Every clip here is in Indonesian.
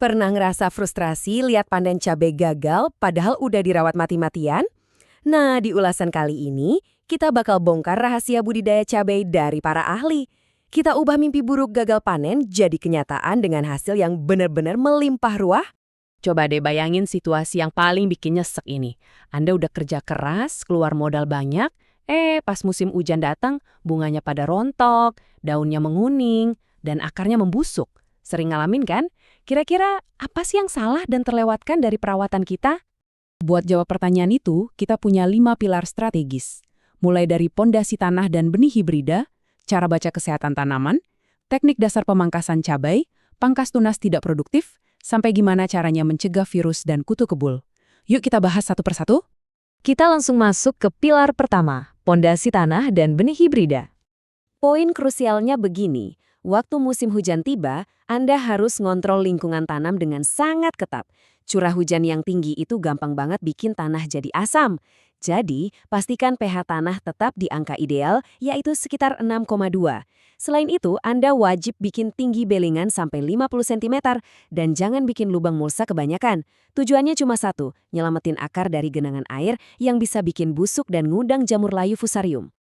Pernah ngerasa frustrasi lihat panen cabai gagal padahal udah dirawat mati-matian? Nah, di ulasan kali ini, kita bakal bongkar rahasia budidaya cabai dari para ahli. Kita ubah mimpi buruk gagal panen jadi kenyataan dengan hasil yang benar-benar melimpah ruah. Coba deh bayangin situasi yang paling bikin nyesek ini. Anda udah kerja keras, keluar modal banyak, pas musim hujan datang, bunganya pada rontok, daunnya menguning, dan akarnya membusuk. Sering ngalamin kan? Kira-kira apa sih yang salah dan terlewatkan dari perawatan kita? Buat jawab pertanyaan itu, kita punya 5 pilar strategis. Mulai dari pondasi tanah dan benih hibrida, cara baca kesehatan tanaman, teknik dasar pemangkasan cabai, pangkas tunas tidak produktif, sampai gimana caranya mencegah virus dan kutu kebul. Yuk kita bahas satu persatu. Kita langsung masuk ke pilar pertama, pondasi tanah dan benih hibrida. Poin krusialnya begini, waktu musim hujan tiba, Anda harus ngontrol lingkungan tanam dengan sangat ketat. Curah hujan yang tinggi itu gampang banget bikin tanah jadi asam. Jadi, pastikan pH tanah tetap di angka ideal, yaitu sekitar 6,2. Selain itu, Anda wajib bikin tinggi belingan sampai 50 cm dan jangan bikin lubang mulsa kebanyakan. Tujuannya cuma satu, nyelamatin akar dari genangan air yang bisa bikin busuk dan ngundang jamur layu fusarium.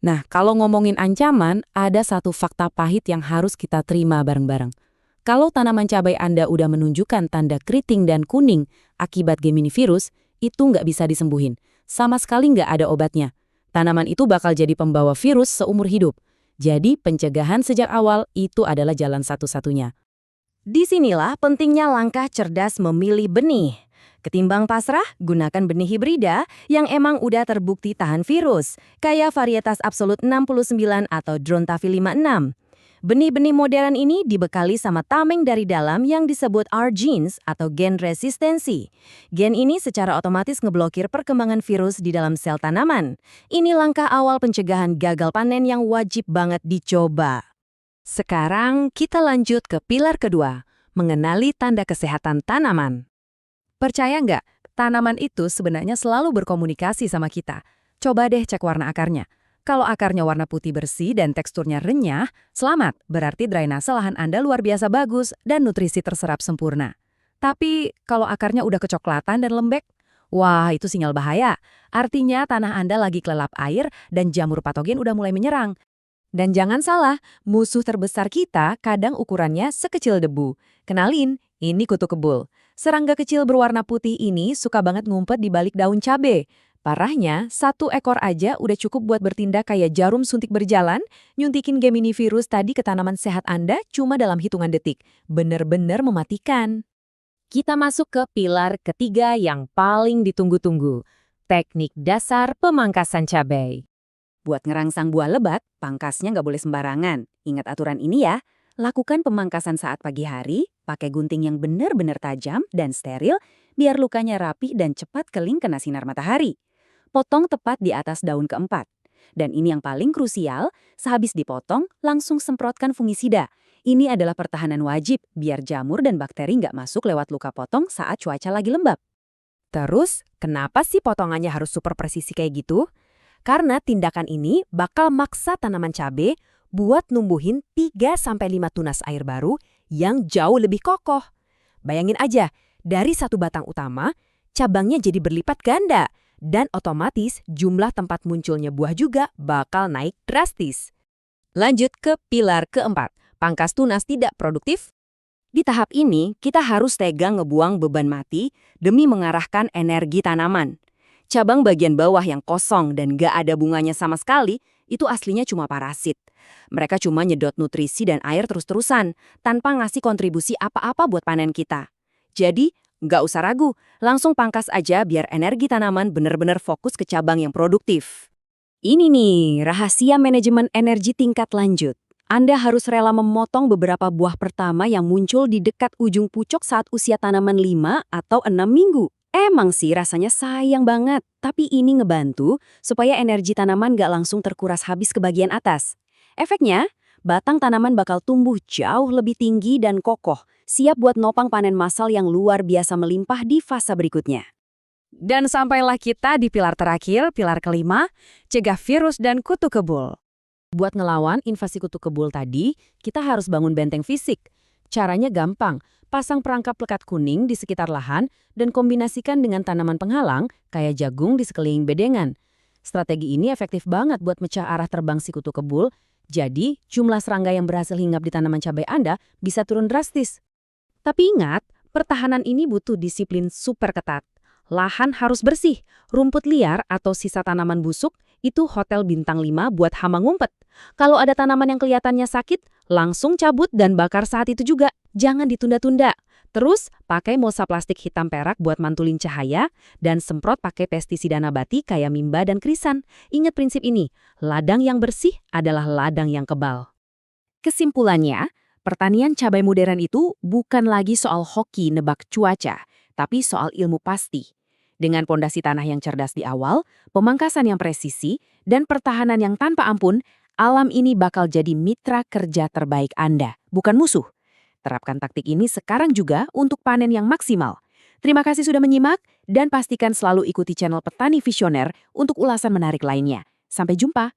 Nah, kalau ngomongin ancaman, ada satu fakta pahit yang harus kita terima bareng-bareng. Kalau tanaman cabai Anda udah menunjukkan tanda keriting dan kuning akibat Gemini virus, itu nggak bisa disembuhin. Sama sekali nggak ada obatnya. Tanaman itu bakal jadi pembawa virus seumur hidup. Jadi, pencegahan sejak awal itu adalah jalan satu-satunya. Disinilah pentingnya langkah cerdas memilih benih. Ketimbang pasrah, gunakan benih hibrida yang emang udah terbukti tahan virus, kayak varietas Absolut 69 atau Drontavi 56. Benih-benih modern ini dibekali sama tameng dari dalam yang disebut R-genes atau gen resistensi. Gen ini secara otomatis ngeblokir perkembangan virus di dalam sel tanaman. Ini langkah awal pencegahan gagal panen yang wajib banget dicoba. Sekarang kita lanjut ke pilar kedua, mengenali tanda kesehatan tanaman. Percaya nggak, tanaman itu sebenarnya selalu berkomunikasi sama kita. Coba deh cek warna akarnya. Kalau akarnya warna putih bersih dan teksturnya renyah, selamat, berarti drainase lahan Anda luar biasa bagus dan nutrisi terserap sempurna. Tapi kalau akarnya udah kecoklatan dan lembek, wah itu sinyal bahaya. Artinya tanah Anda lagi kelelap air dan jamur patogen udah mulai menyerang. Dan jangan salah, musuh terbesar kita kadang ukurannya sekecil debu. Kenalin, ini kutu kebul. Serangga kecil berwarna putih ini suka banget ngumpet di balik daun cabai. Parahnya, satu ekor aja udah cukup buat bertindak kayak jarum suntik berjalan, nyuntikin Gemini virus tadi ke tanaman sehat Anda cuma dalam hitungan detik. Bener-bener mematikan. Kita masuk ke pilar ketiga yang paling ditunggu-tunggu, teknik dasar pemangkasan cabai. Buat ngerangsang buah lebat, pangkasnya nggak boleh sembarangan. Ingat aturan ini ya. Lakukan pemangkasan saat pagi hari, pakai gunting yang benar-benar tajam dan steril, biar lukanya rapi dan cepat kering kena sinar matahari. Potong tepat di atas daun keempat. Dan ini yang paling krusial, sehabis dipotong, langsung semprotkan fungisida. Ini adalah pertahanan wajib, biar jamur dan bakteri nggak masuk lewat luka potong saat cuaca lagi lembab. Terus, kenapa sih potongannya harus super presisi kayak gitu? Karena tindakan ini bakal maksa tanaman cabai buat numbuhin 3-5 tunas air baru yang jauh lebih kokoh. Bayangin aja, dari satu batang utama, cabangnya jadi berlipat ganda. Dan otomatis jumlah tempat munculnya buah juga bakal naik drastis. Lanjut ke pilar keempat, pangkas tunas tidak produktif. Di tahap ini, kita harus tega ngebuang beban mati demi mengarahkan energi tanaman. Cabang bagian bawah yang kosong dan gak ada bunganya sama sekali, itu aslinya cuma parasit. Mereka cuma nyedot nutrisi dan air terus-terusan, tanpa ngasih kontribusi apa-apa buat panen kita. Jadi, nggak usah ragu, langsung pangkas aja biar energi tanaman benar-benar fokus ke cabang yang produktif. Ini nih, rahasia manajemen energi tingkat lanjut. Anda harus rela memotong beberapa buah pertama yang muncul di dekat ujung pucuk saat usia tanaman 5 atau 6 minggu. Emang sih rasanya sayang banget, tapi ini ngebantu supaya energi tanaman nggak langsung terkuras habis ke bagian atas. Efeknya, batang tanaman bakal tumbuh jauh lebih tinggi dan kokoh, siap buat nopang panen massal yang luar biasa melimpah di fase berikutnya. Dan sampailah kita di pilar terakhir, pilar kelima, cegah virus dan kutu kebul. Buat ngelawan invasi kutu kebul tadi, kita harus bangun benteng fisik. Caranya gampang, Pasang perangkap lekat kuning di sekitar lahan dan kombinasikan dengan tanaman penghalang kayak jagung di sekeliling bedengan. Strategi ini efektif banget buat mecah arah terbang si kutu kebul, jadi jumlah serangga yang berhasil hinggap di tanaman cabai Anda bisa turun drastis. Tapi ingat, pertahanan ini butuh disiplin super ketat. Lahan harus bersih, rumput liar atau sisa tanaman busuk itu hotel bintang 5 buat hama ngumpet. Kalau ada tanaman yang kelihatannya sakit, langsung cabut dan bakar saat itu juga. Jangan ditunda-tunda. Terus, pakai mulsa plastik hitam perak buat mantulin cahaya dan semprot pakai pestisida nabati kayak mimba dan krisan. Ingat prinsip ini, ladang yang bersih adalah ladang yang kebal. Kesimpulannya, pertanian cabai modern itu bukan lagi soal hoki nebak cuaca, tapi soal ilmu pasti. Dengan pondasi tanah yang cerdas di awal, pemangkasan yang presisi, dan pertahanan yang tanpa ampun, alam ini bakal jadi mitra kerja terbaik Anda, bukan musuh. Terapkan taktik ini sekarang juga untuk panen yang maksimal. Terima kasih sudah menyimak, dan pastikan selalu ikuti channel Petani Visioner untuk ulasan menarik lainnya. Sampai jumpa!